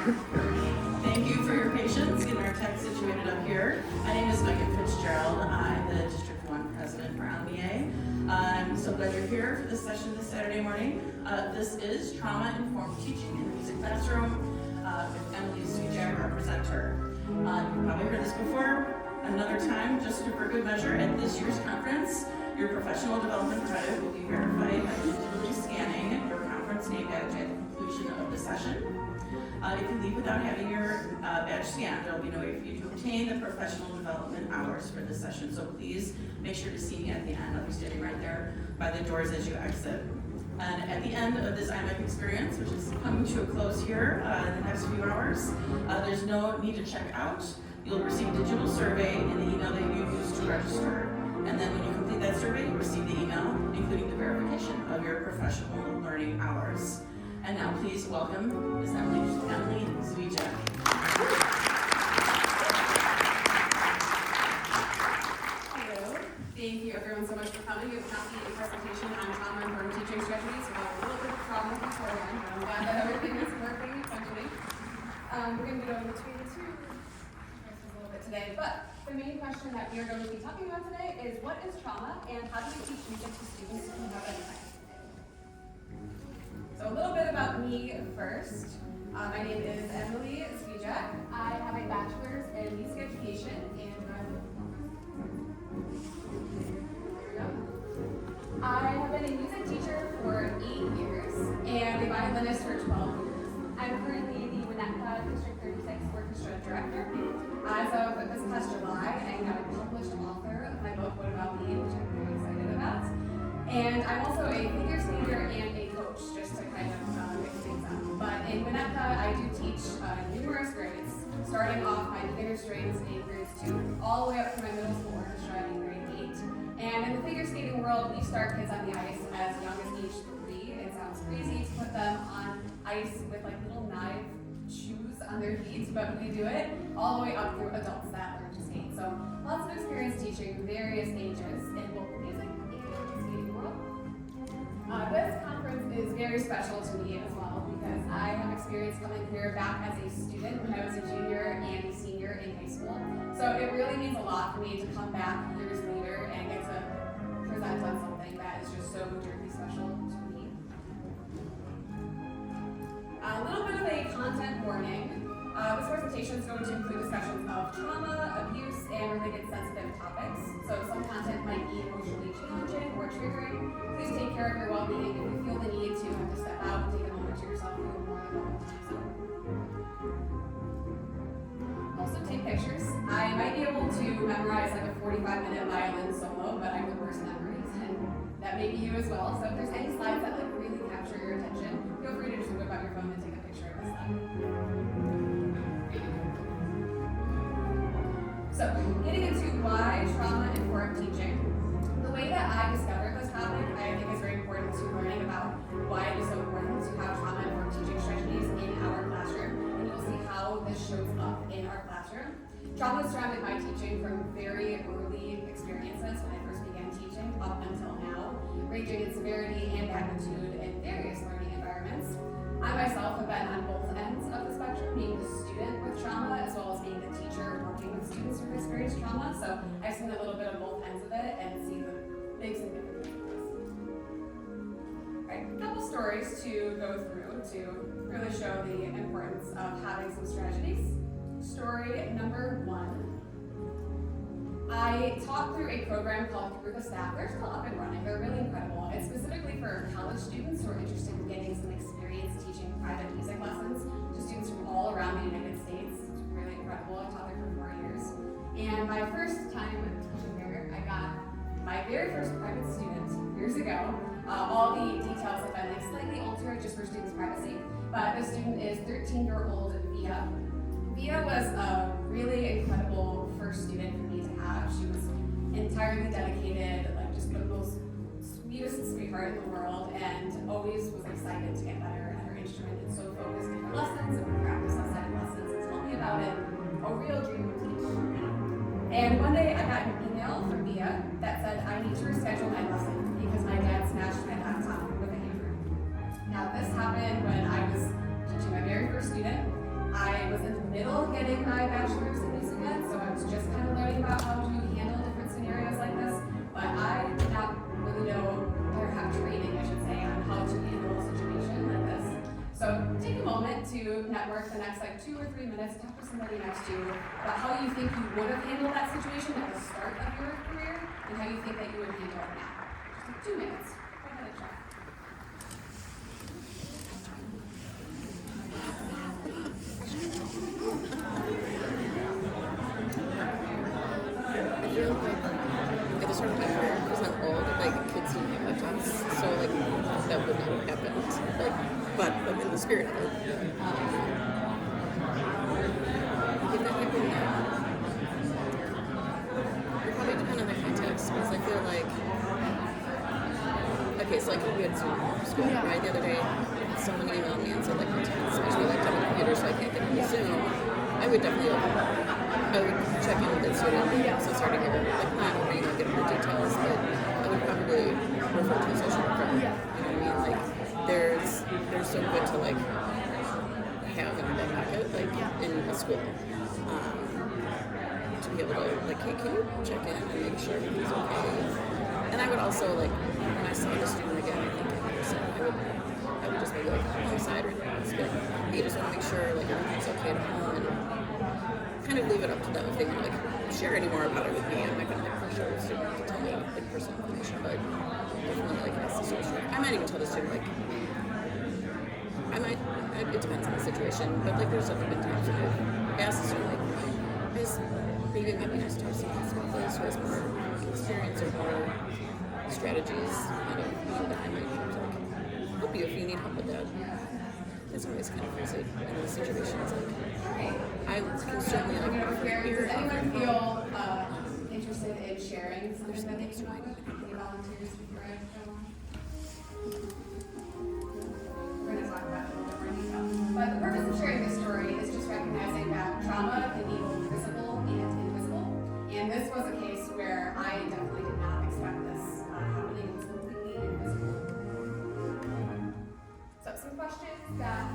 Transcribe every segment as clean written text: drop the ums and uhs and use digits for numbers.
Thank you for your patience getting our tech situated up here. My name is Megan Fitzgerald. I'm the District 1 President for IMEC. I'm so glad you're here for this session this Saturday morning. This is Trauma-Informed Teaching in the Music Classroom with Emily Zwijack, our presenter. You've probably heard this before. Another time, just for good measure, at this year's conference, your professional development credit will be verified by digitally scanning your conference name badge at the conclusion of the session. If you leave without having your badge scanned, there will be no way for you to obtain the professional development hours for this session. So please make sure to see me at the end. I'll be standing right there by the doors as you exit. And at the end of this IMEC experience, which is coming to a close here in the next few hours, there's no need to check out. You'll receive a digital survey in the email that you used to register. And then when you complete that survey, you'll receive the email, including the verification of your professional learning hours. And now please welcome Ms. Emily Zwijack. Hello. Thank you everyone so much for coming. You have not seen a presentation on trauma-informed teaching strategies. We have a little bit of trauma beforehand, but I'm glad that everything is working essentially. We're going to be going between the two a little bit today, but the main question that we are going to be talking about today is what is trauma and how do we teach music to students who have any. So a little bit about me first. My name is Emily Zwijack. I have a bachelor's in music education and I have been a music teacher for 8 years and a violinist for 12 years. I'm currently the Winnetka District 36 Orchestra Director. As of this past July, I am a published author of my book, What About Me, which I'm very excited about. And I'm also a figure skater and a coach, just to kind of mix things up. But in Winnetka, I do teach numerous grades, starting off my beginner strings in grades 2, all the way up to my middle school orchestra in grade 8. And in the figure skating world, we start kids on the ice as young as age 3. It sounds crazy to put them on ice with like little knife shoes on their feet, but we do it all the way up through adults that learn to skate. So lots of experience teaching various ages in both music and the skating world. This conference is very special to me as well because I have experience coming here back as a student when I was a junior and a senior in high school. So it really means a lot for me to come back years later and get to present on something that is just so deeply special to me. A little bit of a content warning. This presentation is going to include discussions of trauma, abuse, and related sensitive topics. So some content might be emotionally challenging or triggering. Please take care of your well-being. If you feel the need to have to step out and take a moment to yourself, you are more than welcome to do so. Also take pictures. I might be able to memorize like a 45-minute violin solo, but I'm the worst at memories, and that may be you as well. So if there's any slides that like really capture your attention, feel free to just whip out your phone and take a picture of the slide. So, getting into why trauma-informed teaching. The way that I discovered this topic, I think is very important to learning about why it is so important to have trauma-informed teaching strategies in our classroom, and you'll see how this shows up in our classroom. Trauma has surrounded my teaching from very early experiences when I first began teaching up until now, ranging in severity and magnitude in various learning environments. I myself have been on both ends of the spectrum, being the student with trauma as well as being the teacher working with students who experience trauma. So I've seen a little bit of both ends of it and see the big significance of this. Alright, a couple stories to go through to really show the importance of having some strategies. Story number 1. I taught through a program called Group of Staff. They're still up and running. They're really incredible. It's specifically for college students who are interested in getting some experience teaching private music lessons to students from all around the United States. It's really incredible. I taught there for 4 years. And my first time teaching there, I got my very first private student years ago. All the details have been like slightly altered just for students' privacy. But the student is 13-year-old Via. Via was a really incredible first student for me to have. She was entirely dedicated, like just the most sweetest sweetheart in the world, and always was excited to get better at her instrument and so focused on her lessons and would practice outside of lessons and tell me about it. A real dream to teach. And one day I got an email from Via that said I need to reschedule my lesson because my dad smashed my laptop with a hammer. Now this happened when I was teaching my very first student. getting my bachelor's in music ed, so I was just kind of learning about how to handle different scenarios like this. But I did not really know or have training, I should say, on how to handle a situation like this. So take a moment to network the next 2 or 3 minutes, talk to somebody next to you about how you think you would have handled that situation at the start of your career and how you think that you would handle it now. Just 2 minutes. Go ahead and try. I feel like at the start of my career, because I'm old, kids didn't have laptops, so that would not have happened. But I'm in the spirit of it. If that happened now, it would probably depend on the context, because I feel like, okay, so we had Zoom school, right? The other day, someone emailed me and said, especially laptop and computer, so I can't get into Zoom. I would definitely check in with the student. So sorry to hear, not only get more details, but I would probably refer to a social worker. You know what I mean? They're so good to have in their pocket, in a school. To be able to hey, can you check in and make sure he's okay? And I would also when I saw the student again, I think I would just be on the side or but you just want to make sure everything's okay at home and kind of leave it up to them if they want to share any more about it with me. I'm not gonna pressure the student to tell me personal information, but definitely ask the social worker. I might even tell the student it depends on the situation, but there's other good times when I ask the student maybe it might be nice to have someone about this who has more experience or more strategies, that I might help you if you need help with that. That's always kind of crazy in those situations. I can certainly Does anyone feel interested in sharing something that they came up with? Any volunteers before I go on? We're going to talk about it in a little more detail. But the purpose of sharing this story is just recognizing that trauma can be both visible and invisible. And this was a case where I definitely did not expect this happening. It was completely invisible. So some questions that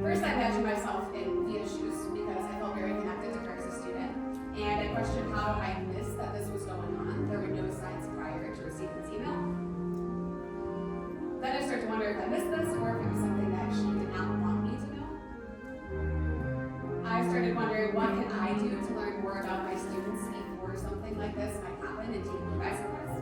first I imagined myself in Via's shoes because I felt very connected to her as a student. And I questioned how I missed that this was going on. There were no signs prior to receiving this email. Then I started to wonder if I missed this or if it was something that she did not want me to know. I started wondering what can I do to learn more about my students before something like this might happen and take you by surprise.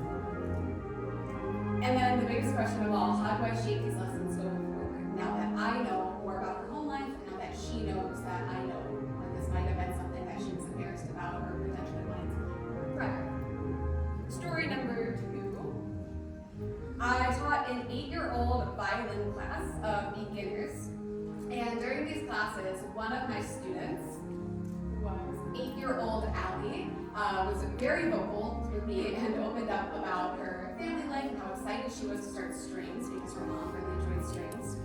And then the biggest question of all, how do I shape these lessons going forward? Now that I know more about her home life, and now that she knows that I know that this might have been something that she was embarrassed about or potentially wanted to regret. Story number 2. I taught an 8-year-old violin class of beginners. And during these classes, one of my students, who was 8-year-old Allie, was very vocal with me and opened up about her family life and how excited she was to start strings because her mom really enjoyed strings.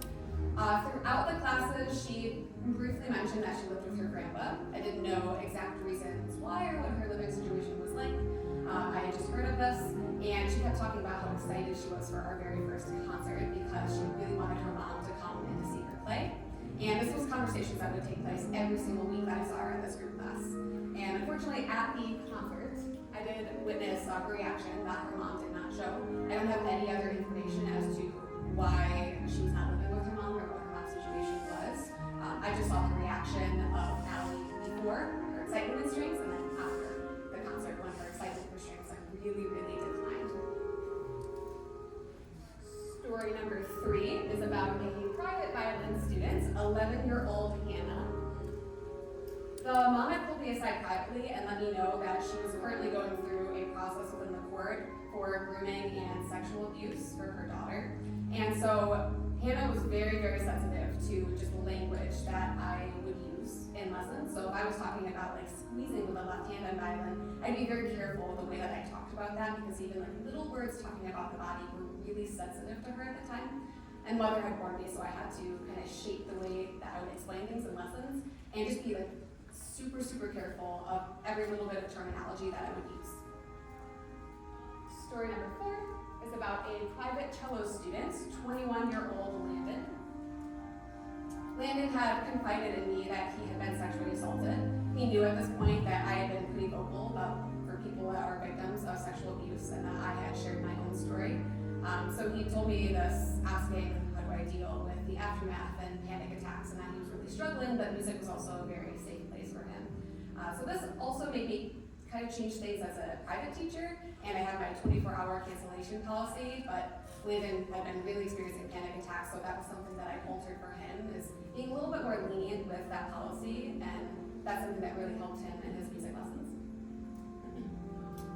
Throughout the classes, she briefly mentioned that she lived with her grandpa. I didn't know exact reasons why or what her living situation was like. I had just heard of this, and she kept talking about how excited she was for our very first concert because she really wanted her mom to come and to see her play. And this was conversations that would take place every single week that I saw her in this group class. And unfortunately, at the concert, I did witness her reaction that her mom did not show. I don't have any other information as to why she was not living with her mom or what her mom's situation was. I just saw the reaction of Allie before her excitement in strings and then after the concert when her excitement for strings really, really declined. Story number 3 is about a private violin student, 11-year-old Hannah. The mom had pulled me aside privately and let me know that she was currently going through a process within the court for grooming and sexual abuse for her daughter. And so Hannah was very, very sensitive to just the language that I would use in lessons. So if I was talking about squeezing with the left hand on violin, I'd be very careful the way that I talked about that because even little words talking about the body were really sensitive to her at the time. And mother had warned me, so I had to kind of shape the way that I would explain things in lessons and just be super, super careful of every little bit of terminology that I would use. Story number 4 is about a private cello student, 21-year-old Landon. Landon had confided in me that he had been sexually assaulted. He knew at this point that I had been pretty vocal for people that are victims of sexual abuse and that I had shared my own story. So he told me this, asking how do I deal with the aftermath and panic attacks, and that he was really struggling, but music was also a very safe place for him. So this also made me kind of change things as a private teacher, and I have my 24-hour cancellation policy, but Landon had been really experiencing panic attacks, so that was something that I altered for him, is being a little bit more lenient with that policy, and that's something that really helped him in his music lessons.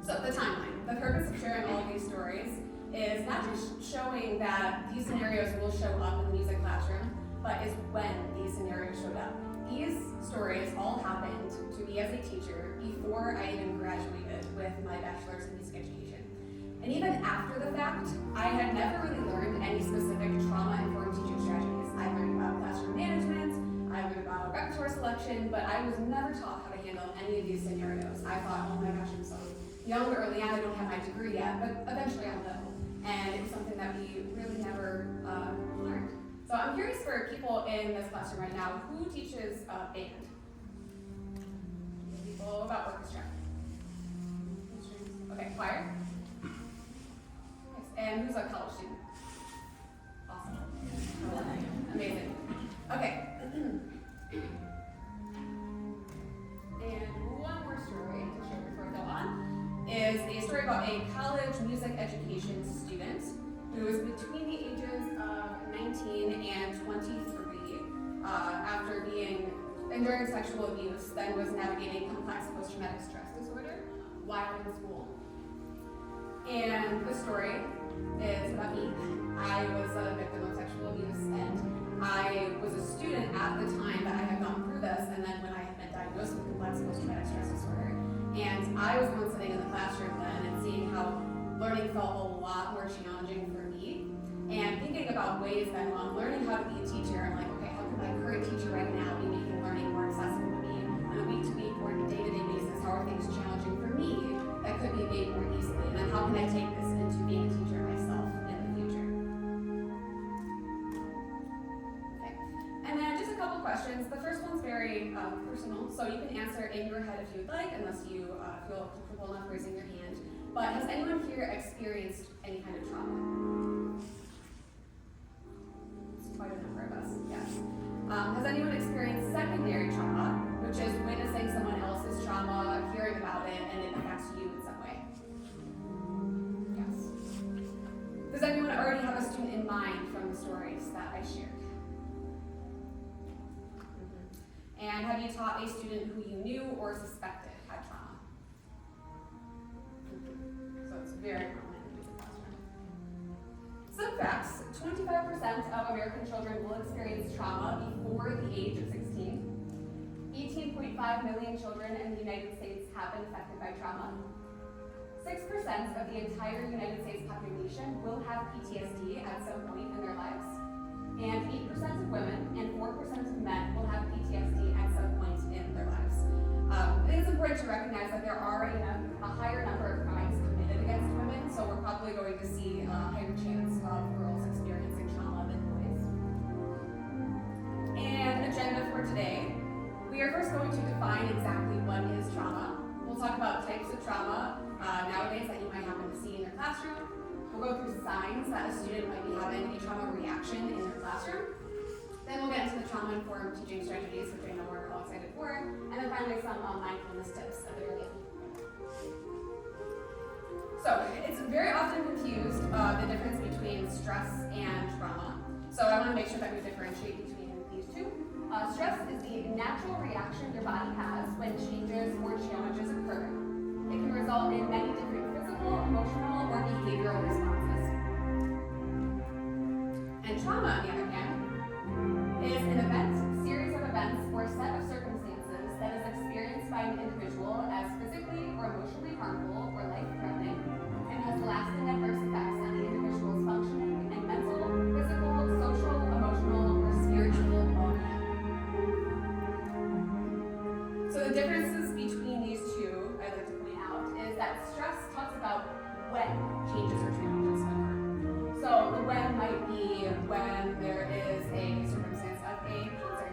So the timeline. The purpose of sharing all of these stories is not just showing that these scenarios will show up in the music classroom, but is when these scenarios showed up. These stories all happened to me as a teacher before I even graduated with my bachelor's in music education. And even after the fact, I had never really learned any specific trauma-informed teaching strategies. I learned about classroom management, I learned about repertoire selection, but I was never taught how to handle any of these scenarios. I thought, oh my gosh, I'm so young early on, I don't have my degree yet, but eventually I'll know. And it was something that we really never learned. So I'm curious for people in this classroom right now, who teaches band? People about orchestra? Okay, choir? Nice. And who's a college student? Awesome. Amazing. Okay. And one more story to share before I go on is a story about a college music education student who is between the ages of 19 and 23 after enduring sexual abuse, then was navigating complex post-traumatic stress disorder while in school. And the story is about me. I was a victim of sexual abuse, and I was a student at the time that I had gone through this, and then when I had been diagnosed with complex post-traumatic stress disorder. And I was the one sitting in the classroom then and seeing how learning felt a lot more challenging for me. And thinking about ways that while I'm learning how to be a teacher, I'm like, okay, how can my current teacher right now be making learning more accessible to me on a week-to-week or day-to-day basis? How are things challenging for me that could be made more easily? And then how can I take this into being a teacher myself in the future? Okay, and then just a couple questions. The first one's very personal, so you can answer in your head if you'd like, unless you feel comfortable enough raising your hand. But has anyone here experienced any kind of trauma? It's quite a number of us, yes. Has anyone experienced secondary trauma, which is witnessing someone else's trauma, hearing about it, and it affects you in some way? Yes. Does anyone already have a student in mind from the stories that I shared? And have you taught a student who you knew or suspected had trauma? So it's very common in the classroom. Some facts: 25% of American children will experience trauma before the age of 16. 18.5 million children in the United States have been affected by trauma. 6% of the entire United States population will have PTSD at some point in their lives. And 8% of women and 4% of men will have PTSD at some point in their lives. I think it's important to recognize that there are a higher number of crimes committed against women, so we're probably going to see a higher chance of girls experiencing trauma than boys. And agenda for today, we are first going to define exactly what is trauma. We'll talk about types of trauma nowadays that you might happen to see in your classroom. We'll go through signs that a student might be having a trauma reaction in their classroom. Then we'll get into the trauma-informed teaching strategies, which I know we're all excited for. And then finally, some mindfulness tips at the early end. So, it's very often confused, the difference between stress and trauma. So I want to make sure that we differentiate between these two. Stress is the natural reaction your body has when changes or challenges occur. It can result in many different physical, emotional, or behavioral responses. And trauma, on the other hand, is an event, series of events, or set of circumstances that is experienced by an individual as physically or emotionally harmful or life-threatening, and has lasting adverse effects on the individual's functioning and mental, physical, social, emotional, or spiritual well-being. So the differences between these two, I'd like to point out, is that stress talks about when changes or challenges occur. So the when might be when there is a circumstance of a cancer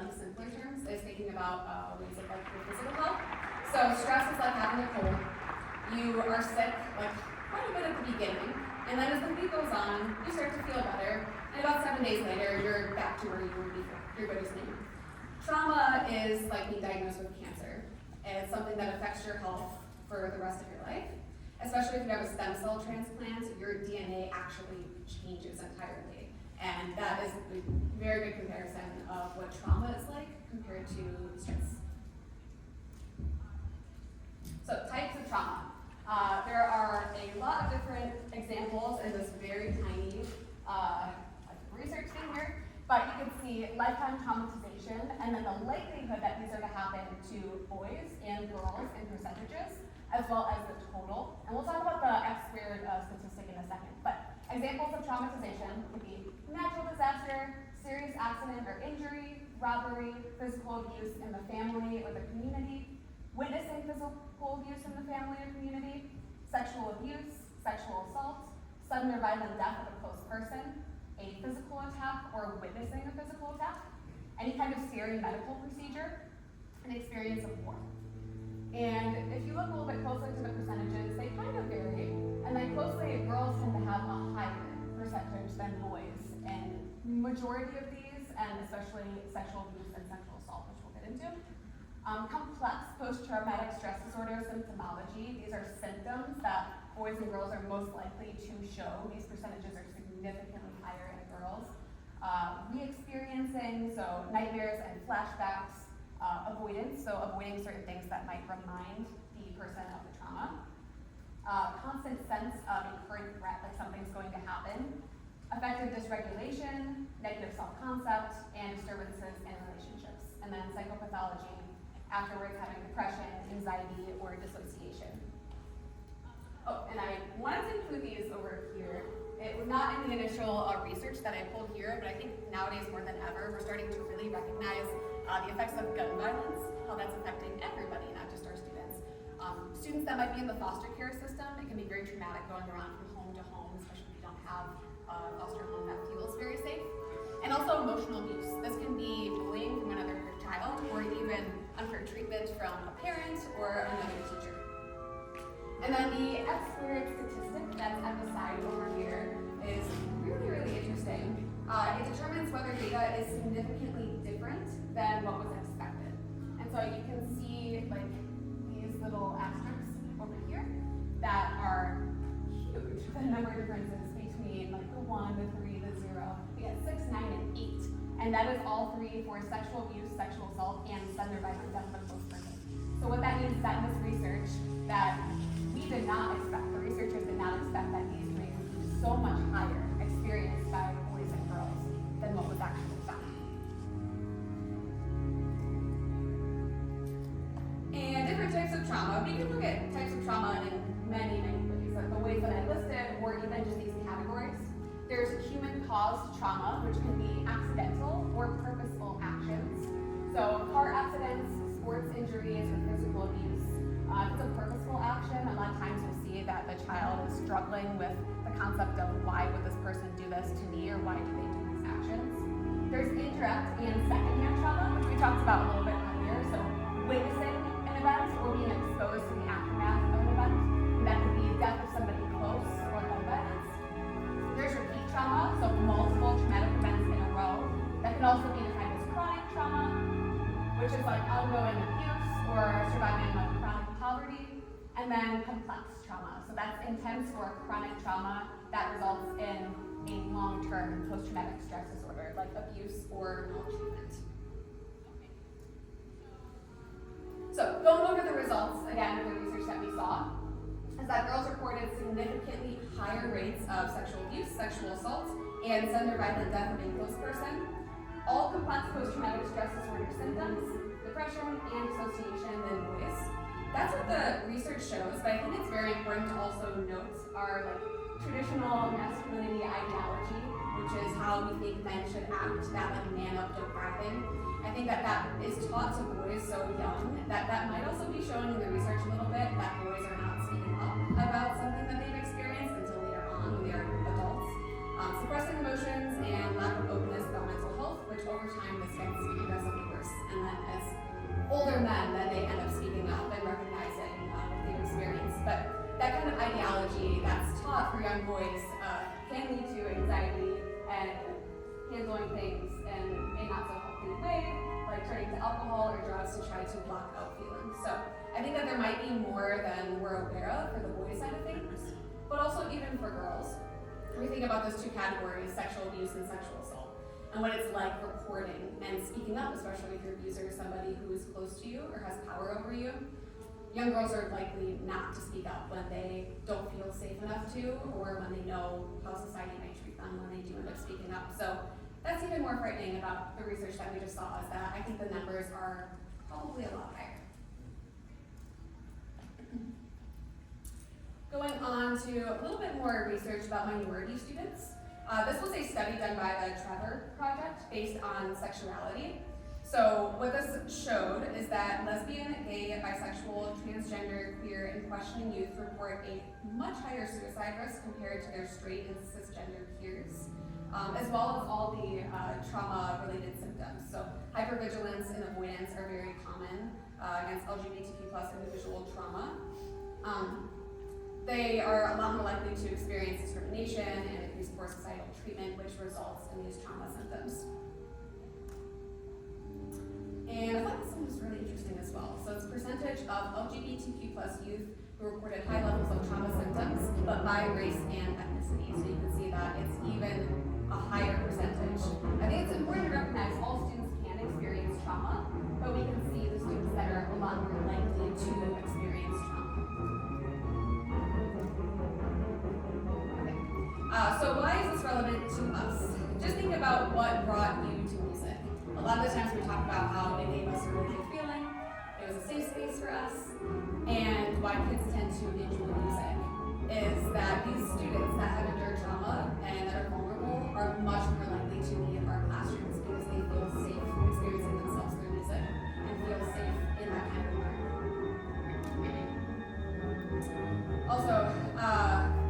like simpler terms, is thinking about ways of like your physical health. So stress is like having a cold. You are sick like quite a bit at the beginning, and then as the week goes on, you start to feel better, and about 7 days later, you're back to where you were before. You're good as new. Trauma is like being diagnosed with cancer. It's something that affects your health for the rest of your life. Especially if you have a stem cell transplant, your DNA actually changes entirely. And that is a very good comparison of what trauma is like compared to stress. So, types of trauma. There are a lot of different examples in this very tiny research thing here, but you can see lifetime traumatization and then the likelihood that these are to happen to boys and girls in percentages, as well as the total. And we'll talk about the X squared statistic in a second. But examples of traumatization would be natural disaster, serious accident or injury, robbery, physical abuse in the family or the community, witnessing physical abuse in the family or community, sexual abuse, sexual assault, sudden or violent death of a close person, a physical attack or witnessing a physical attack, any kind of scary medical procedure, an experience of war. And if you look a little bit closer to the percentages, they kind of vary. And then closely, girls tend to have a higher percentage than boys in majority of these, and especially sexual abuse and sexual assault, which we'll get into. Complex post-traumatic stress disorder symptomology. These are symptoms that boys and girls are most likely to show. These percentages are significantly higher in girls. Re-experiencing, so nightmares and flashbacks. Avoidance, so avoiding certain things that might remind the person of the trauma. Constant sense of a current threat, like something's going to happen. Affective dysregulation, negative self-concept, and disturbances in relationships. And then psychopathology, afterwards having depression, anxiety, or dissociation. Oh, and I wanted to include these over here. It was not in the initial research that I pulled here, but I think nowadays more than ever, we're starting to really recognize the effects of gun violence, how that's affecting everybody, not just our students. Students that might be in the foster care system, it can be very traumatic going around from home to home, especially if you don't have a foster home that feels very safe. And also emotional abuse. This can be bullying from another child, or even unfair treatment from a parent or another teacher. And then the X squared statistic that's at the side over here is really, really interesting. It determines whether data is significantly different than what was expected. And so you can see like these little asterisks over here that are huge. The number of differences between like the 1, the 3, the 0. We get 6, 9, and 8. And that is all three for sexual abuse, sexual assault, and sudden or violent death of a close person. So what that means is that in this research that we did not expect, the researchers did not expect that these rates would be so much higher experienced by boys and girls than what was actually found. And different types of trauma. We can look at types of trauma in many, many ways. Like the ways that I listed, or even just these categories. There's human-caused trauma, which can be accidental or purposeful actions. So car accidents, sports injuries, or physical abuse. If it's a purposeful action, a lot of times you'll see that the child is struggling with the concept of why would this person do this to me, or why do they do these actions. There's indirect and secondhand trauma, which we talked about a little bit earlier. So witnessing an event or being exposed to the aftermath of an event. And that could be death of somebody close or gun violence. There's repeat trauma, so multiple traumatic events in a row. That can also be defined as chronic trauma, which is like ongoing abuse or surviving like chronic poverty. And then complex trauma, so that's intense or chronic trauma that results in a long-term post-traumatic stress disorder, like abuse or maltreatment. So, going over the results, again, of the research that we saw, is that girls reported significantly higher rates of sexual abuse, sexual assault, and sudden or violent death of a close person, all complex post-traumatic stress disorder symptoms, depression, and dissociation than boys. That's what the research shows, but I think it's very important to also note our traditional masculinity ideology, which is how we think men should act, that man up, don't cry thing. I think that is taught to boys so young that might also be shown in the research a little bit, that boys are not speaking up about something that they've experienced until later on when they are adults. Suppressing emotions and lack of openness about mental health, which over time this gets progressively worse. young boys can lead to anxiety and handling things in a not so healthy way, like turning to alcohol or drugs to try to block out feelings. So I think that there might be more than we're aware of for the boys side of things, but also even for girls. We think about those two categories, sexual abuse and sexual assault, and what it's like reporting and speaking up, especially if your abuser is somebody who is close to you or has power over you. Young girls are likely not to speak up when they don't feel safe enough to, or when they know how society might treat them when they do end up speaking up. So that's even more frightening about the research that we just saw, is that I think the numbers are probably a lot higher. Going on to a little bit more research about minority students. This was a study done by the Trevor Project based on sexuality. So what this showed is that lesbian, gay, bisexual, transgender, queer, and questioning youth report a much higher suicide risk compared to their straight and cisgender peers, as well as all the trauma-related symptoms. So hypervigilance and avoidance are very common against LGBTQ+ individual trauma. They are a lot more likely to experience discrimination and increased poor societal treatment, which results in these trauma symptoms. And I thought this one was really interesting as well. So it's percentage of LGBTQ+ youth who reported high levels of trauma symptoms, but by race and ethnicity. So you can see that it's even a higher percentage. I think it's important to recognize all students can experience trauma, but we can see the students that are a lot more likely to experience trauma. So why is this relevant to us? Just think about what brought you to music. A lot of the times we talk about how it gave us a really good feeling, it was a safe space for us, and why kids tend to enjoy music is that these students that have endured trauma and that are vulnerable are much more likely to be in our classrooms because they feel safe experiencing themselves through music and feel safe in that kind of environment. Also,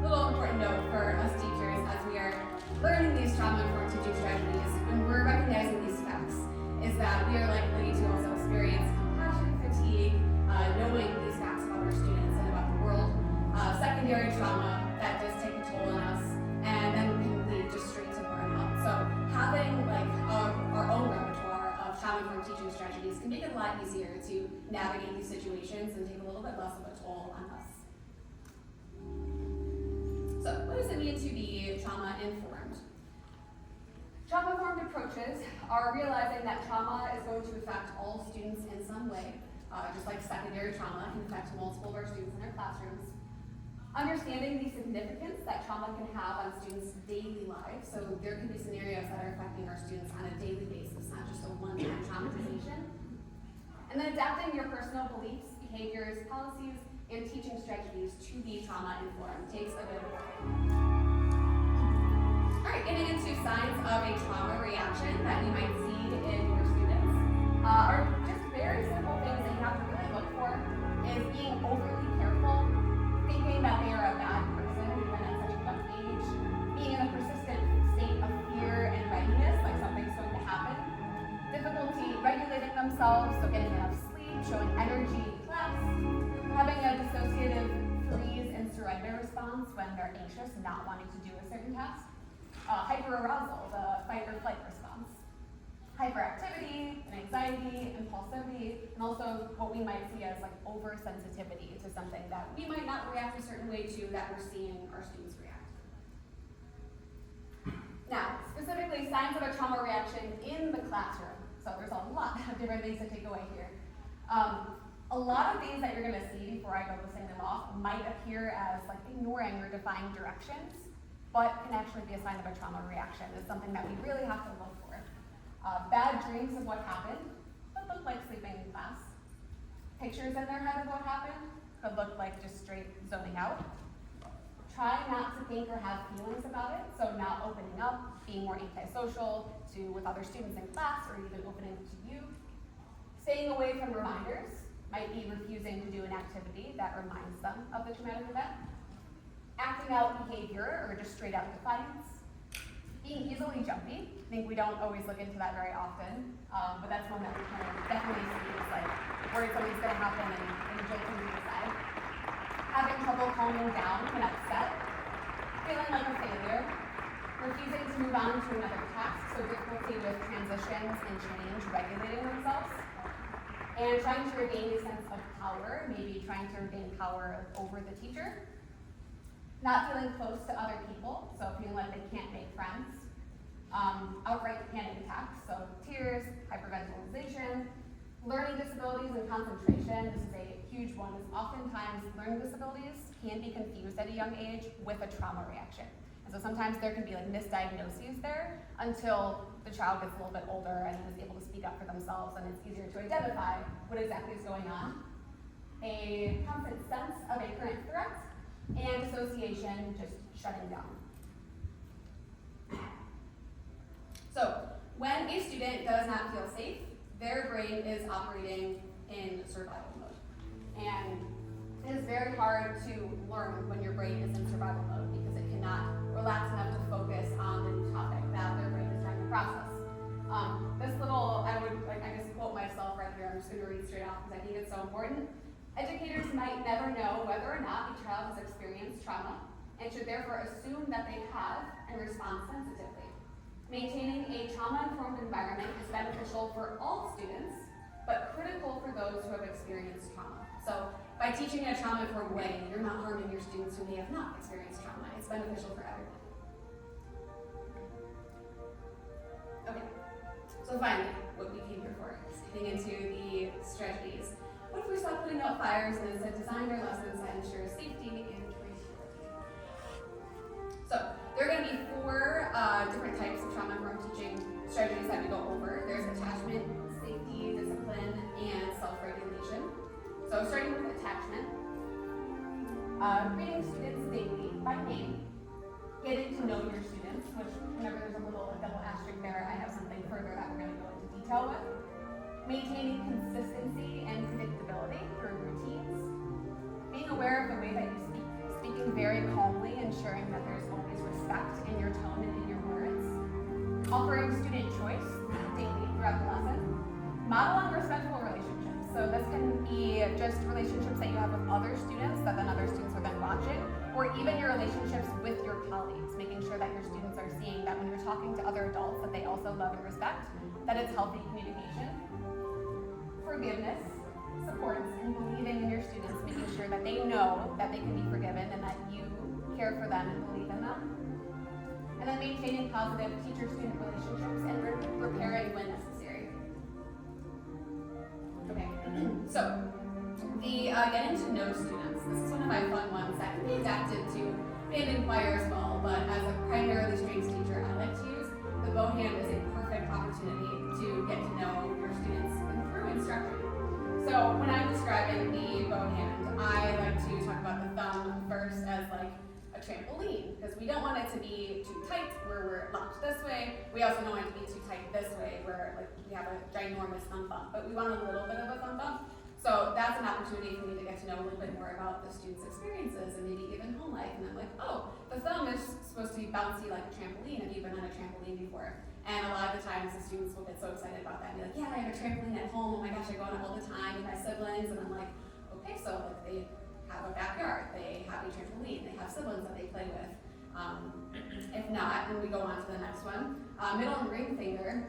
little important note for us teachers as we are learning these trauma-informed teaching strategies, when we're recognizing these facts, is that we are likely to also experience compassion fatigue, knowing these facts about our students and about the world, secondary trauma that does take a toll on us, and then can lead just straight to burnout. So having like our own repertoire of trauma-informed teaching strategies can make it a lot easier to navigate these situations and take a little bit less of a toll on us. So what does it mean to be trauma-informed? Trauma-informed approaches are realizing that trauma is going to affect all students in some way, just like secondary trauma can affect multiple of our students in our classrooms. Understanding the significance that trauma can have on students' daily lives, so there can be scenarios that are affecting our students on a daily basis, not just a one-time traumatization. And then adapting your personal beliefs, behaviors, policies, and teaching strategies to be trauma-informed takes a bit of work. All right, getting into signs of a trauma reaction that you might see in your students are just very simple things that you have to really look for is being overly careful, thinking that they are a bad person even at such a young age, being in a persistent state of fear and readiness, like something's going to happen, difficulty regulating themselves, so getting enough sleep, showing energy in class, having a dissociative freeze and surrender response when they're anxious, not wanting to do a certain task, hyperarousal, the fight or flight response, hyperactivity and anxiety, impulsivity, and also what we might see as like oversensitivity to something that we might not react a certain way to that we're seeing our students react. Now, specifically signs of a trauma reaction in the classroom. So there's a lot of different things to take away here. A lot of things that you're going to see before I go listing them off might appear as like ignoring or defying directions, but can actually be a sign of a trauma reaction. It's something that we really have to look for. Bad dreams of what happened could look like sleeping in class. Pictures in their head of what happened could look like just straight zoning out. Trying not to think or have feelings about it, so not opening up, being more antisocial with other students in class or even opening to you. Staying away from reminders, might be refusing to do an activity that reminds them of the traumatic event. Acting out behavior or just straight out defiance. Being easily jumpy. I think we don't always look into that very often, but that's one that we can definitely see is like worried something's gonna happen and jolting to the side. Having trouble calming down when upset. feeling like a failure, refusing to move on to another task, so difficulty with transitions and change, regulating themselves, and trying to regain a sense of power, maybe trying to regain power over the teacher, not feeling close to other people, so feeling like they can't make friends, outright panic attacks, so tears, hyperventilation, learning disabilities and concentration. This is a huge one, is oftentimes learning disabilities can be confused at a young age with a trauma reaction. And so sometimes there can be like misdiagnoses there until the child gets a little bit older and is able to speak up for themselves, and it's easier to identify what exactly is going on. A constant sense of a current threat, and dissociation, just shutting down. So when a student does not feel safe, their brain is operating in survival mode. And it is very hard to learn when your brain is in survival mode because it cannot relax enough to focus on the new topic that their brain is trying to process. This little, I just quote myself right here, I'm just going to read straight off because I think it's so important. Educators might never know whether or not a child has experienced trauma and should therefore assume that they have and respond sensitively. Maintaining a trauma-informed environment is beneficial for all students, but critical for those who have experienced trauma. So by teaching in a trauma-informed way, you're not harming your students who may have not experienced trauma. It's beneficial for everyone. Okay, so finally, what we came here for is getting into the strategies. What if we stopped putting out fires and instead designed our lessons that ensure safety and tranquility? So there are going to be 4 different types of trauma-informed teaching strategies that we go over. There's attachment, safety, discipline, and self-regulation. So starting with attachment, greeting students daily by name, getting to know your students, which whenever there's a little double asterisk there, I have something further that we're going to go into detail with. Maintaining consistency and predictability through routines, being aware of the way that you speak, speaking very calmly, ensuring that there's always respect in your tone and in your words, offering student choice daily throughout the lesson, modeling respectful relationships. So this can be just relationships that you have with other students that then other students are then watching, or even your relationships with your colleagues, making sure that your students are seeing that when you're talking to other adults that they also love and respect, that it's healthy communication. Forgiveness, support, and believing in your students, making sure that they know that they can be forgiven and that you care for them and believe in them. And then maintaining positive teacher-student relationships and repairing when necessary. Okay, so the getting to know students. This is one of my fun ones that can be adapted to band and choir as well, but as a primarily strengths teacher, I like to use the bow hand as a perfect opportunity to get to know your students through instruction. So when I'm describing the bow hand, I like to talk about the thumb first as like a trampoline, because we don't want it to be too tight where we're locked this way. We also don't want it to be too tight this way where like we have a ginormous thumb bump, but we want a little bit of a thumb bump. So that's an opportunity for me to get to know a little bit more about the students' experiences and maybe even home life. And I'm like, oh, the thumb is supposed to be bouncy like a trampoline. Have you been on a trampoline before? And a lot of the times the students will get so excited about that and be like, yeah, I have a trampoline at home. Oh my gosh, I go on it all the time with my siblings. And I'm like, okay, so like they have a backyard, they have a trampoline, they have siblings that they play with. If not, then we go on to the next one. Middle and ring finger.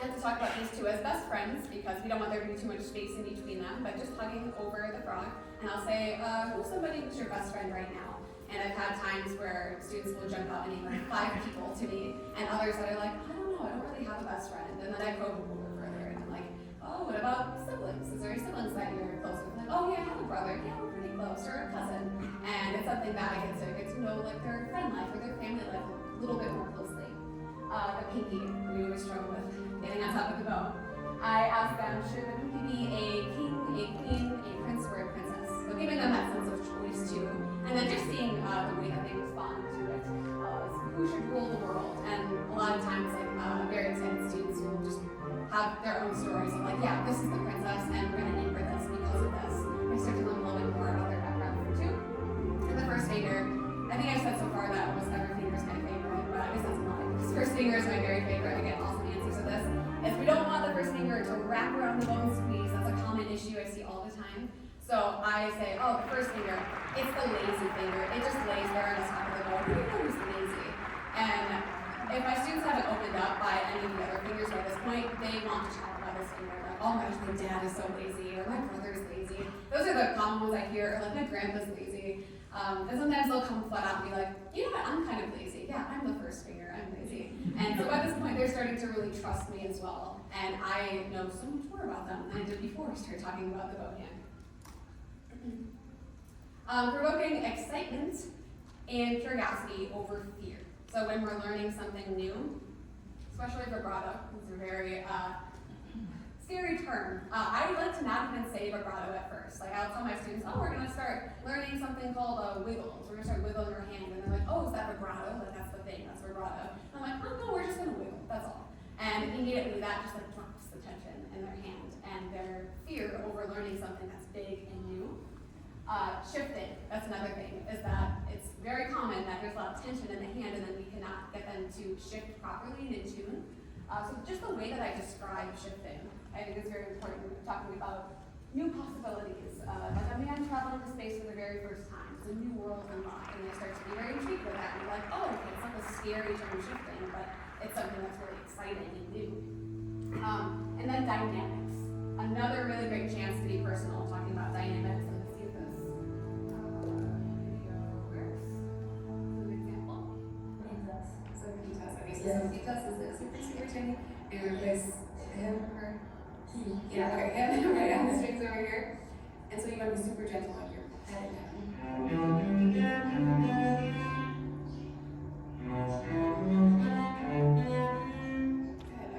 And to talk about these two as best friends because we don't want there to be too much space in between them, but just hugging over the frog. And I'll say, who's somebody who's your best friend right now? And I've had times where students will jump out and name like 5 people to me, and others that are like, I don't know, I don't really have a best friend. And then I probe a little bit further, and I'm like, oh, what about siblings? Is there any siblings that you're close with? Like, oh yeah, I have a brother, yeah, we're pretty close, or a cousin. And it's something that I get to know like their friend life or their family life a little bit more closely. The pinky, we always struggle with getting on top of the bow. I ask them, should the pinky be a king, a queen, a prince, or a princess? So giving them that sense of choice too. And then just seeing the way that they respond to it. Who should rule the world? And a lot of times, like very excited students will just have their own stories of like, yeah, this is the princess, and we're gonna name her this because of this. I start to learn a little bit more about their background too. And the first finger, I think I've said so far that almost every finger is my favorite, but I guess that's a lie. First finger is my very favorite. I get awesome answers to this. Is we don't want the first finger to wrap around the bone squeeze. That's a common issue I see all the time. So I say, oh, the first finger, it's the lazy finger. It just lays there on the top of the bone. Who knows And if my students haven't opened up by any of the other fingers by this point, they want to chat about this finger. Like, oh my gosh, my dad is so lazy, or my brother's lazy. Those are the common ones I hear, or like my grandpa's lazy. And sometimes they'll come flat out and be like, you know what, I'm kind of lazy. Yeah, I'm the first finger, I'm lazy. And so at this point, they're starting to really trust me as well. And I know so much more about them than I did before I started talking about the bow hand. Provoking excitement and curiosity over fear. So when we're learning something new, especially vibrato, it's a very scary term. I would like to not even say vibrato at first. Like I'll tell my students, oh, we're gonna start learning something called wiggles. We're gonna start wiggling our hand, and they're like, oh, is that vibrato? Like that's the thing, that's vibrato. And I'm like, oh no, we're just gonna wiggle, that's all. And immediately that just like drops the tension in their hand and their fear over learning something that's big and new. Shifting, that's another thing, is that it's very common that there's a lot of tension in the hand and then we cannot get them to shift properly and in tune. So just the way that I describe shifting, I think is very important when we're talking about new possibilities. Like a man traveling to space for the very first time, it's a new world unlocked, and they start to be very intrigued with that. And you're like, oh, okay, it's not a scary term shifting, but it's something that's really exciting and new. And then dynamics, another really great chance to be personal, talking about dynamics. Citas is a super secret training. We replace him, her, he. Yeah, okay, him, right on the strings over here. And so you want to be super gentle on your head down. Good,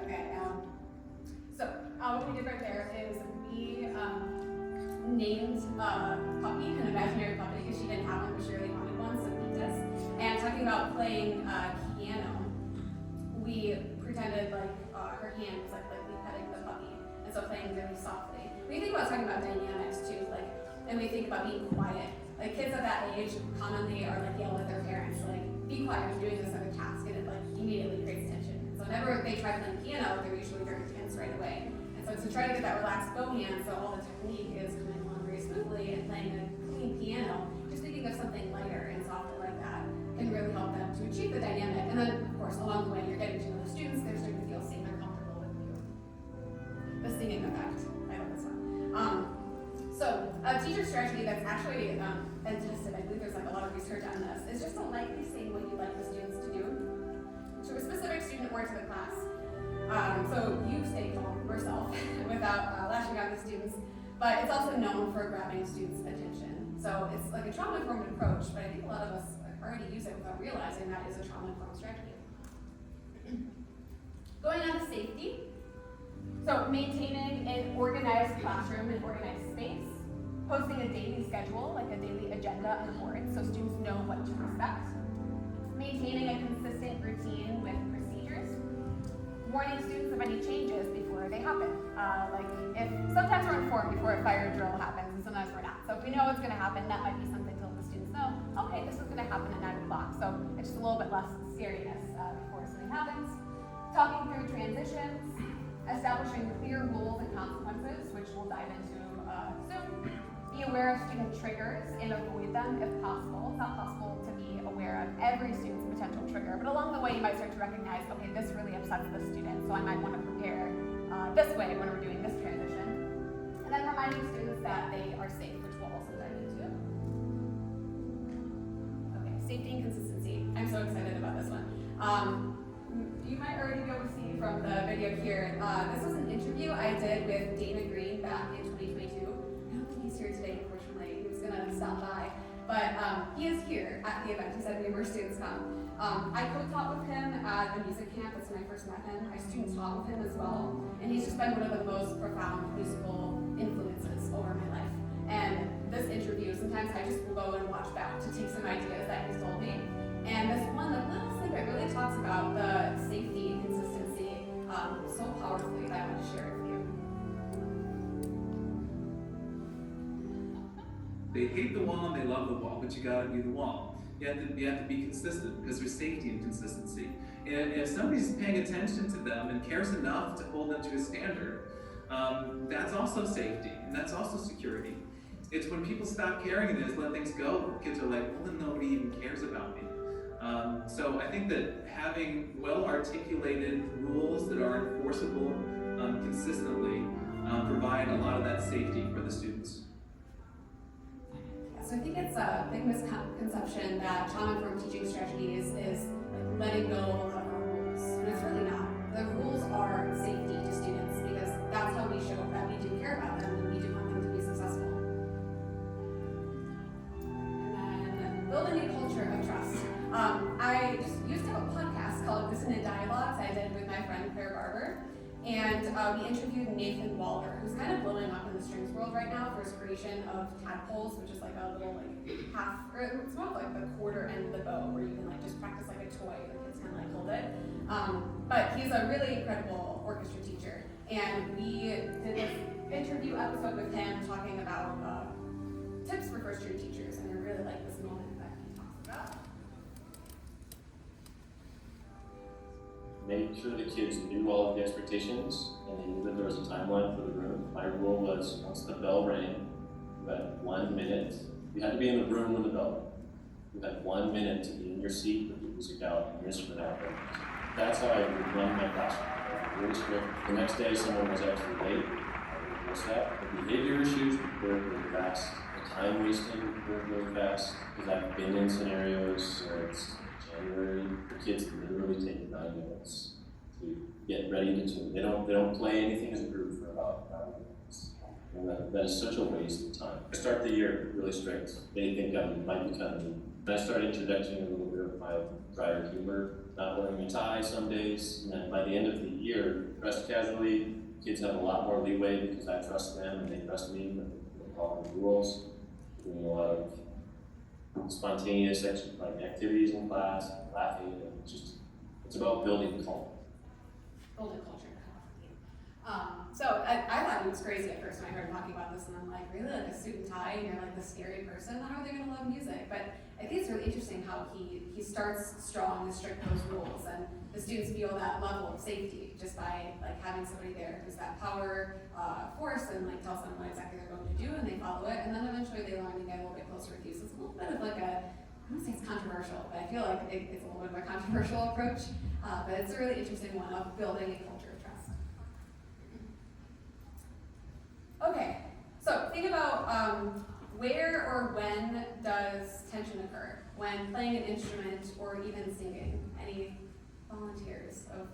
okay, so what we did right there is we named a puppy, an imaginary puppy, because she didn't have one, but she really wanted one, so Pitas. And talking about playing piano, we pretended like her hand was like lightly petting the puppy, and so playing really softly. We think about talking about dynamics too, like, and we think about being quiet. Like kids at that age commonly are like yell at their parents, like, be quiet, I'm doing this other task, and it like immediately creates tension. So whenever they try playing piano, they're usually very tense right away. And so to try to get that relaxed bow hand, so all the technique is coming along very smoothly and playing a clean piano, just thinking of something lighter and softer like that can really help them to achieve the dynamic. And then, of course, along the way, you're getting to know the students, they're starting to feel safe and comfortable with you. The singing effect, I love this one. So, a teacher strategy that's actually been tested, I believe there's like a lot of research on this, is just to lightly sing what you'd like the students to do to a specific student or to the class. So you stay calm yourself without lashing out at the students, but it's also known for grabbing students' attention. So it's like a trauma-informed approach, but I think a lot of us already use it without realizing that is a trauma-informed strategy. Going on to safety. So maintaining an organized classroom and organized space. Posting a daily schedule, like a daily agenda on the board, so students know what to expect. Maintaining a consistent routine with procedures. Warning students of any changes before they happen. Like if sometimes we're informed before a fire drill happens, and sometimes we're not. So if we know what's going to happen, that might be something to let the students know. Okay, this is going to happen at 9 o'clock. So it's just a little bit less scariness before something happens. Talking through transitions, establishing clear rules and consequences, which we'll dive into soon. Be aware of student triggers and avoid them if possible. It's not possible to be aware of every student's potential trigger, but along the way you might start to recognize, okay, this really upsets the student, so I might want to prepare this way when we're doing this transition. And then reminding students that they are safe, which we'll also dive into. Okay, safety and consistency. I'm so excited about this one. You might already be able to see from the video here, this was an interview I did with David Green back in 2022. I don't think he's here today, unfortunately. He was gonna stop by, but he is here at the event. He said numerous students come. I co-taught with him at the music camp. That's when I first met him. My students taught with him as well, and he's just been one of the most profound musical influences over my life. And this interview, sometimes I just will go and watch back to take some ideas that he's told me. And this one, the little snippet really talks about the safety and consistency so powerfully that I want to share it with you. They hate the wall and they love the wall, but you gotta be the wall. You have to be consistent because there's safety and consistency. And if somebody's paying attention to them and cares enough to hold them to a standard, that's also safety and that's also security. It's when people stop caring and they just let things go, kids are like, well, then nobody even cares about me. So I think that having well-articulated rules that are enforceable consistently provide a lot of that safety for the students. So I think it's a big misconception that trauma-informed teaching strategies is letting go of a lot of our rules, and it's really not. The rules are safety to students because that's how we show that we do care about them and we do want them to be successful. And then building a culture of trust. I just used to have a podcast called Dissonant Dialogues I did with my friend Claire Barber. And we interviewed Nathan Waller, who's kind of blowing up in the strings world right now for his creation of tadpoles, which is like a little half, or it's more like the quarter end of the bow, where you can just practice like a toy, the kids can hold it. But he's a really incredible orchestra teacher, and we did this interview episode with him talking about tips for first year teachers, and I really like this moment that he talks about. Made sure the kids knew all of the expectations and they knew that there was a timeline for the room. My rule was once the bell rang, you had 1 minute. You had to be in the room when the bell rang. You had 1 minute to be in your seat with the music out and your instrument out. That's how I would run my classroom. Really strict. The next day, someone was actually late. I would enforce that. The behavior issues would work really fast. The time wasting would work really fast. Because I've been in scenarios where it's January, the kids literally take 9 minutes to get ready to tune. They don't play anything as a group for about 9 minutes. And that is such a waste of time. I start the year really strict. They think I might be kind of mean. I start introducing a little bit of my drier humor, not wearing a tie some days, and then by the end of the year, dressed casually, kids have a lot more leeway because I trust them and they trust me with all the rules. Doing a lot of spontaneous activities in class, laughing, and it's about building culture. Building culture. So I thought it was crazy at first when I heard him talking about this, and I'm like, really, like a suit and tie, and you're like the scary person? How are they going to love music? But I think it's really interesting how he starts strong and strict those rules, and the students feel that level of safety just by having somebody there who's that power force and tells them what exactly they're going to do, and they follow it, and then eventually they learn to get a little bit closer with you. So it's a little bit of I wouldn't say it's controversial, but I feel like it's a little bit of a controversial approach, but it's a really interesting one of building a culture of trust. Okay, so think about where or when does tension occur? When playing an instrument or even singing? Any volunteers of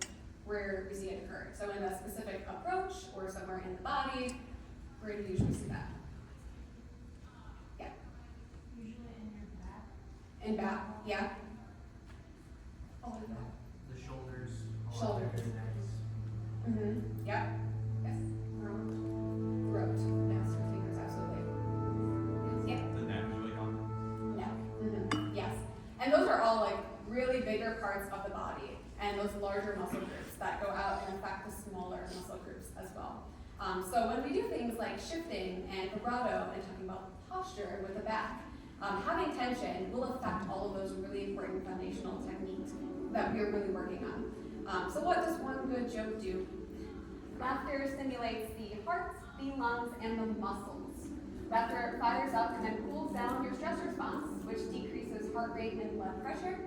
where we see it occur? So in a specific approach or somewhere in the body, where do you usually see that? Yeah. Usually in your back. In back, yeah. Oh, in back. The shoulders. Shoulders. Mm-hmm. Yeah. Yes. Throat. Yes, your fingers, absolutely. Yeah. The neck, usually on. Neck. Mm-hmm. Yes. And those are all really bigger parts of the body, and those larger muscle groups that go out and affect the smaller muscle groups as well. So when we do things like shifting and vibrato and talking about posture with the back, having tension will affect all of those really important foundational techniques that we're really working on. So what does one good joke do? Laughter stimulates the heart, the lungs, and the muscles. Laughter fires up and then cools down your stress response, which decreases heart rate and blood pressure.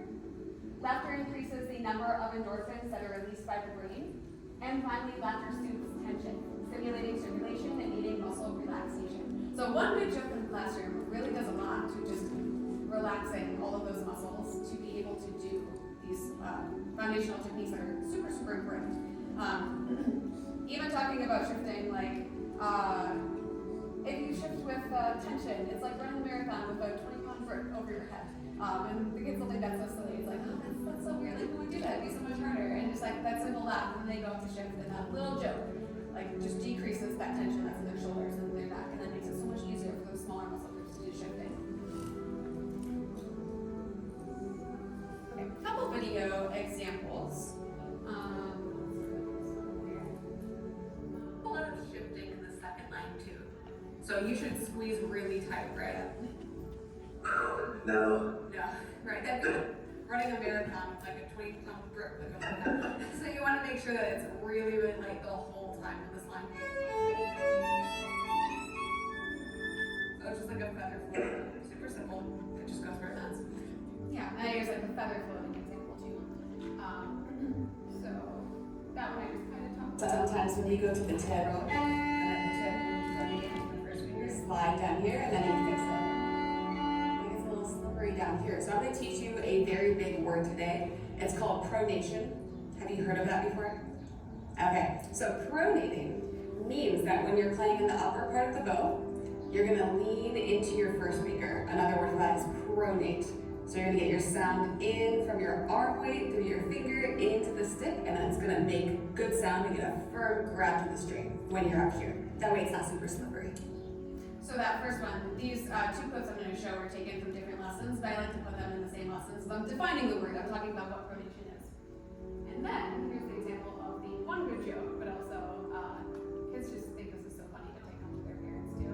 Laughter increases the number of endorphins that are released by the brain. And finally, laughter soothes tension, stimulating circulation and aiding muscle relaxation. So one good joke in the classroom really does a lot to just relaxing all of those muscles to be able to do these foundational techniques that are super, super important. Even talking about shifting, if you shift with tension, it's like running a marathon with a 20-pound brick over your head. And the kids will think that's so silly. It's like, oh, that's so weird. Who would do that? It'd be so much harder. And just that simple laugh, and then they go up to shift, and that little joke, just decreases that tension that's in their shoulders and their back, and that makes it so much easier for those smaller muscle groups to do shifting. Okay, a couple video examples. A lot of shifting in the second line too. So you should squeeze really tight, right? No. Yeah, right. That's running a marathon, it's like a 20-pound grip that goes on that. So you want to make sure that it's really, really light the whole time in this line. So it's just like a feather flow. Super simple. It just goes where it ends. Yeah, and I use like the feather floating example too. So that one I just kind of talked about. Sometimes when you go to the tip, and then the tip, when you get into the first finger, slide down here, and then you fix it. It gets a little slippery down here. So I'm going to teach you a very big word today. It's called pronation. Have you heard of that before? Okay, so pronating means that when you're playing in the upper part of the bow, you're going to lean into your first finger. Another word for that is pronate. So you're going to get your sound in from your arm weight through your finger into the stick, and then it's going to make good sound and get a firm grab to the string when you're up here. That way it's not super slippery. So that first one, these two quotes I'm going to show were taken from different lessons, but I like to put them in the same lessons. So I'm defining the word, I'm talking about what pronation is. And then, here's the example of the one good joke, but also kids just think this is so funny to take home to their parents too.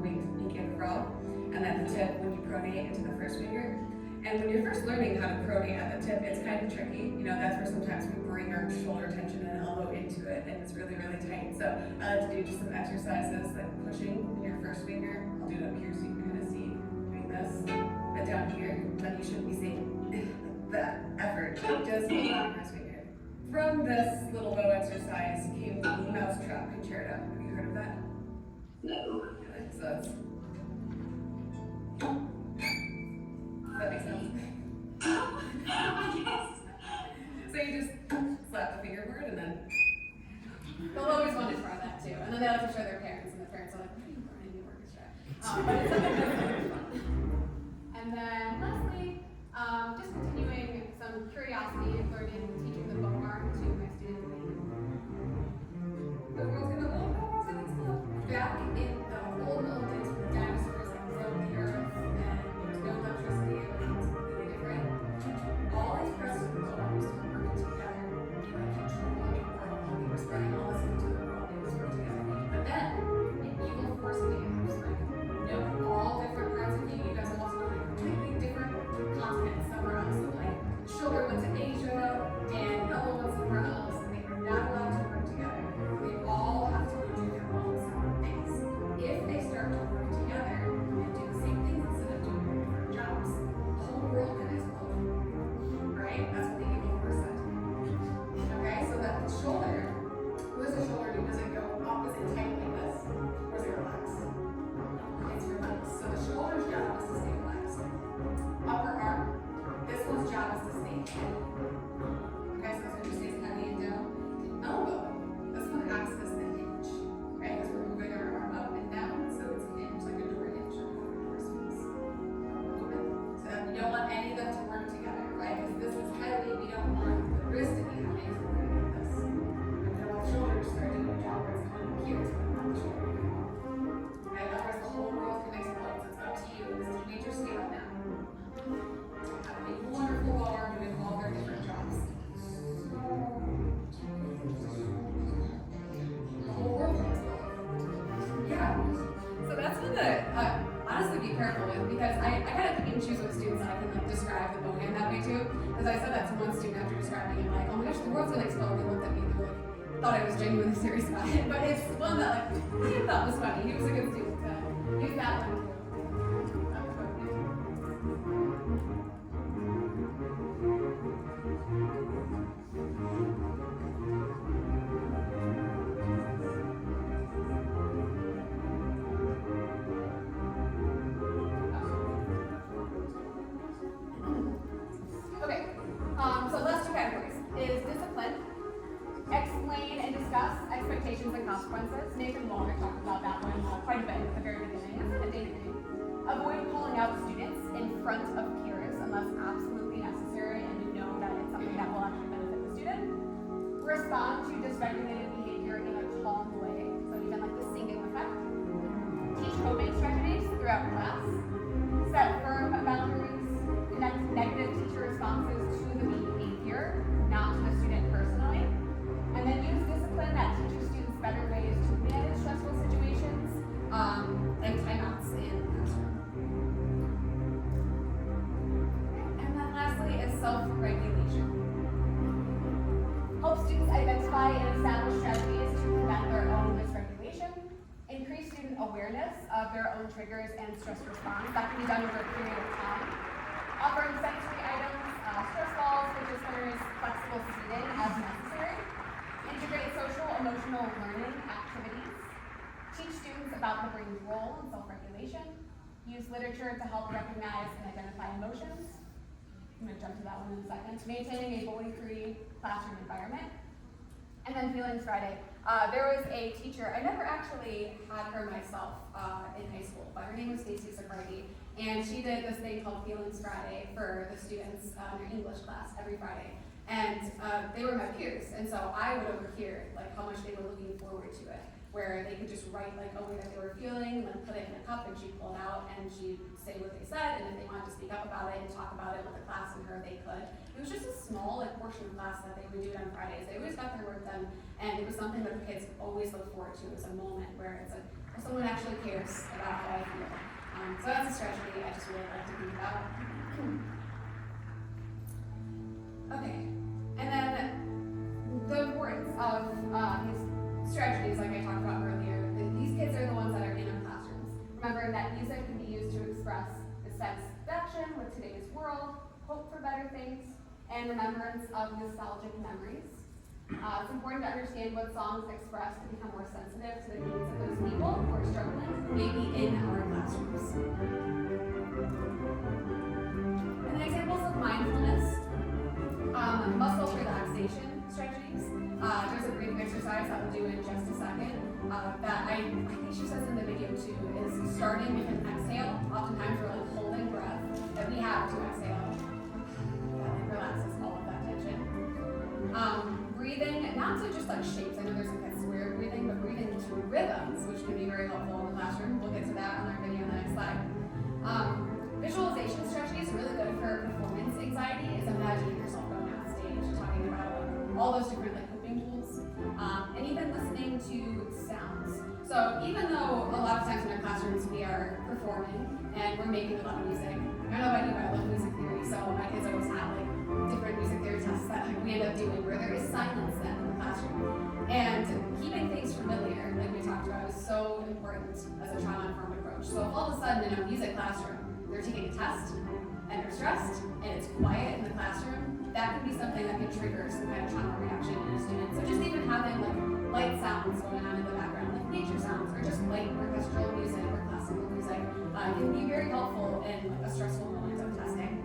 Wing to peek in the frog, and then the tip when you pronate into the first finger. And when you're first learning how to pronate at the tip, it's kind of tricky. You know, that's where sometimes we bring our shoulder tension and elbow into it, and it's really, really tight. So I like to do just some exercises like pushing your first finger. I'll do it up here so you can kind of see doing this. But down here, then you shouldn't be seeing that effort. Just hold on your first finger. From this little bow exercise came the mousetrap concerto. Have you heard of that? No. So it's... Does that make sense? So you just slap the fingerboard and then... They'll always want to try that too. And then they like to show their parents, and the parents are like, what are you learning in the orchestra? And then lastly, just continuing some curiosity of learning, teaching the bow arm to my students. The world's gonna explode. Back in the old days when dinosaurs and roamed the earth and there was no electricity, everything was completely different. All these presidents were working together to control the world. They were spreading all this into the world. They were working together. But then, an evil force began to spread. All different parts of you. You guys are also going to completely different continents somewhere else. So like, shoulder went to Asia and elbow went somewhere else, and they were not allowed to work together. They all have to go do their own separate things. If they start to work together and do the same things instead of doing different jobs, the whole world can explode. Right? That's what the evil force said. Okay, so that the shoulder, what does the shoulder do? Does it go up? Is it tight like this? Or is it relaxed? It's relaxed. So the shoulder's job is to stay relaxed. Upper arm, this one's job is to stay heavy. Okay, so this one just stays heavy and down. Elbow, this one acts as the hinge. Right? Because we're moving our arm up and down, so it's a hinge, like a door hinge or a door space. So that we don't want any of them to work together, right? Because this is heavy, we don't want the wrist to be heavy, so we're going to do this. And then while the shoulder start doing a job where it's coming up here, it's going to want the shoulder to come up. Okay, otherwise the whole world can explode, so it's up to you as teenagers scale it down. Have a wonderful bow arm doing all their different jobs. The whole world can explode. Yeah. So that's one that honestly be careful with, because I kind of pick and choose with students that I can like describe the bow hand that way too. Because I said that to one student after describing it, like, oh my gosh, the world's gonna explode. They looked at me and they like, thought I was genuinely serious about it. But it's one that like he thought was funny. He was a good student to use that one too. Okay, so last two categories is discipline, explain and discuss expectations and consequences. Nathan Walner talked about that one quite a bit at the very beginning. It's kind of day-to-day. Avoid calling out students in front of peers unless absolutely necessary and you know that it's something that will actually benefit the student. Respond to dysregulated behavior in a calm way, so even like the singing effect. Teach coping strategies throughout class. Set firm boundaries. Connect negative teacher responses to the behavior, not to the student personally. And then use discipline that teaches students better ways to manage stressful situations, like timeouts in the classroom. And then lastly is self-regulation. Help students identify and establish strategies to prevent their own dysregulation. Increase student awareness of their own triggers and stress response. That can be done over a period of time. offering sensory items, stress balls, fidget spinners, flexible seating as necessary, integrate social emotional learning activities, teach students about the brain's role in self-regulation, use literature to help recognize and identify emotions. I'm going to jump to that one in a second. Maintaining a bully-free classroom environment. And then Feelings Friday. There was a teacher, I never actually had her myself in high school, but her name was Stacy Safardi, and she did this thing called Feelings Friday for the students in her English class every Friday. And they were my peers, and so I would overhear like how much they were looking forward to it, where they could just write like a way that they were feeling, and then put it in a cup, and she'd pull it out, and she'd say what they said, and if they wanted to speak up about it and talk about it with the class and her, they could. It was just a small like portion of class that they would do it on Fridays. They always got their work done, and it was something that the kids always look forward to. It was a moment where it's like, oh, someone actually cares about how I feel. So that's a strategy I just really like to think about. Okay, and then the importance of these strategies, like I talked about earlier, these kids are the ones that are in our classrooms. Remembering that music can be used to express dissatisfaction with today's world, hope for better things, and remembrance of nostalgic memories. It's important to understand what songs express to become more sensitive to the needs of those people who are struggling, maybe in our classrooms. And then examples of mindfulness, muscle relaxation strategies. There's a breathing exercise that we'll do in just a second that I think she says in the video too, is starting with an exhale. Oftentimes we're like holding breath that we have to exhale. That like relaxes all of that tension. Breathing, not to just like shapes, I know there's some kind of square breathing, but breathing to rhythms, which can be very helpful in the classroom. We'll get to that on our video on the next slide. Visualization strategies are really good for performance anxiety, is imagining yourself going on stage, talking about all those different like coping tools, and even listening to sounds. So even though a lot of times in our classrooms we are performing and we're making a lot of music, I don't know about you, but I love music theory, so my kids always have like different music theory tests that we end up doing where there is silence then in the classroom. And keeping things familiar, like we talked about, is so important as a trauma-informed approach. So if all of a sudden in a music classroom, they're taking a test, and they're stressed, and it's quiet in the classroom, that can be something that can trigger some kind of trauma reaction in a student. So just even having like light sounds going on in the background, like nature sounds, or just light orchestral music or classical music, can be very helpful in like a stressful moment of testing.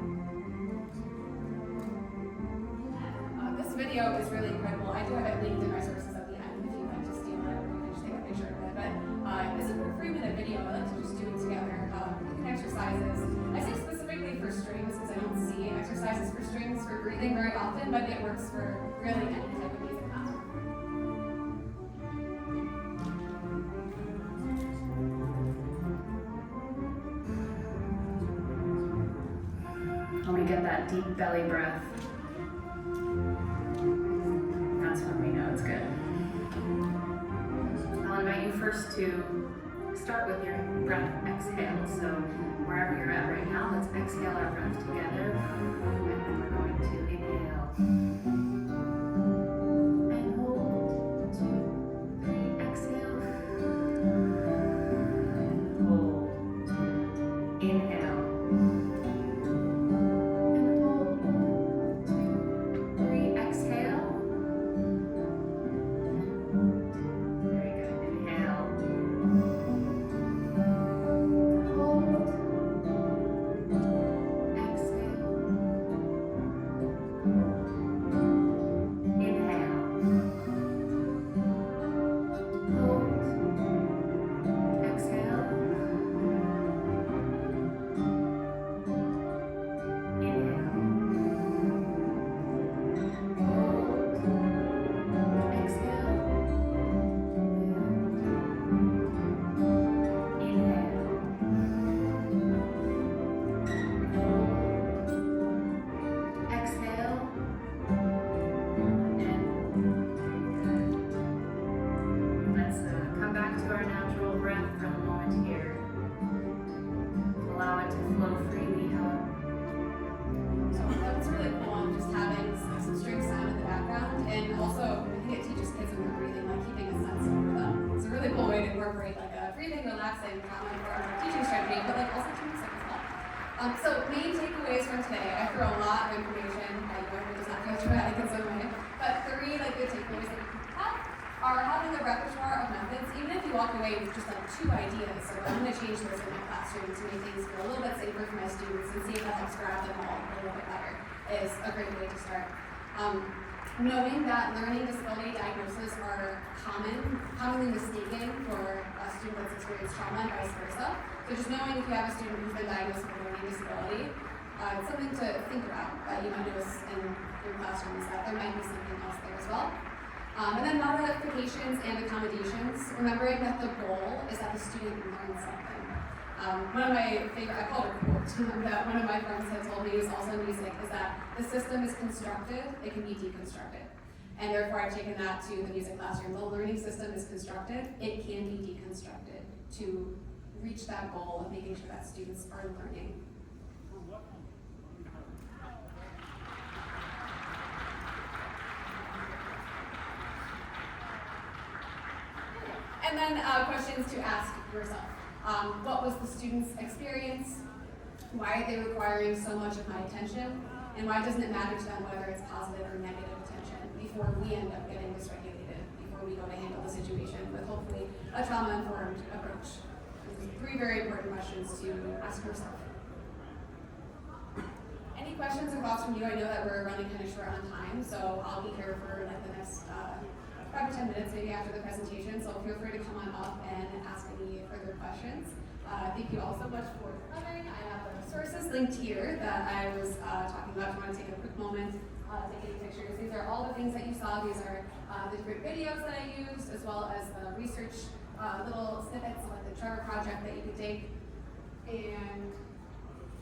This video is really incredible. I do have it linked in my sources at the end if you'd like to steal it or you can just take a picture of it. But this is a 3-minute video. I like to just do it together. Picking exercises. I say specifically for strings because I don't see exercises for strings for breathing very often, but it works for really any type of music content. When we get that deep belly breath, that's when we know it's good. I'll invite you first to start with your breath exhale. So wherever you're at right now, let's exhale our breath together. And then we're going to inhale. And hold. 2, 3, exhale. Hold. Inhale. today. I threw a lot of information at you. I hope it does not feel dramatic in some way. But 3 like good takeaways that you can have are having a repertoire of methods, even if you walk away with just like 2 ideas. So I'm going to change this in my classroom to make things feel a little bit safer for my students and see if that helps grab them all a little bit better is a great way to start. Knowing that learning disability diagnoses are commonly mistaken for a student that's experienced trauma and vice versa. So just knowing if you have a student who's been diagnosed with a learning disability, it's something to think about that you might notice in your classrooms that there might be something else there as well. And then modifications and accommodations, remembering that the goal is that the student learns something. One of my favorite, I call it a quote, that one of my friends had told me is also music, is that the system is constructed, it can be deconstructed. And therefore I've taken that to the music classroom. The learning system is constructed, it can be deconstructed to reach that goal of making sure that students are learning. And then questions to ask yourself. What was the student's experience? Why are they requiring so much of my attention? And why doesn't it matter to them whether it's positive or negative attention before we end up getting dysregulated, before we go to handle the situation with hopefully a trauma-informed approach? These are 3 very important questions to ask yourself. Any questions or thoughts from you? I know that we're running kind of short on time, so I'll be here for like the next 5 to 10 minutes maybe after the presentation, so feel free to come on up and ask any further questions. Thank you all so much for coming. I have the resources linked here that I was talking about. If you want to take a quick moment, take any pictures. These are all the things that you saw. These are the different videos that I used, as well as the research little snippets like the Trevor project that you could take. And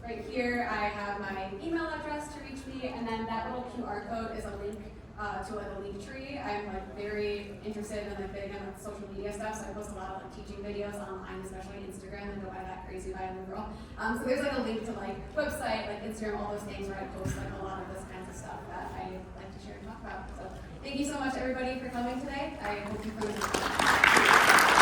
right here I have my email address to reach me, and then that little QR code is a link to like a link tree. I'm like very interested and like big on like, social media stuff, so I post a lot of like teaching videos online, especially Instagram, and go by that crazy by a girl. So there's like a link to like website, like Instagram, all those things where I post like a lot of this kinds of stuff that I like to share and talk about. So thank you so much everybody for coming today. I hope you found it.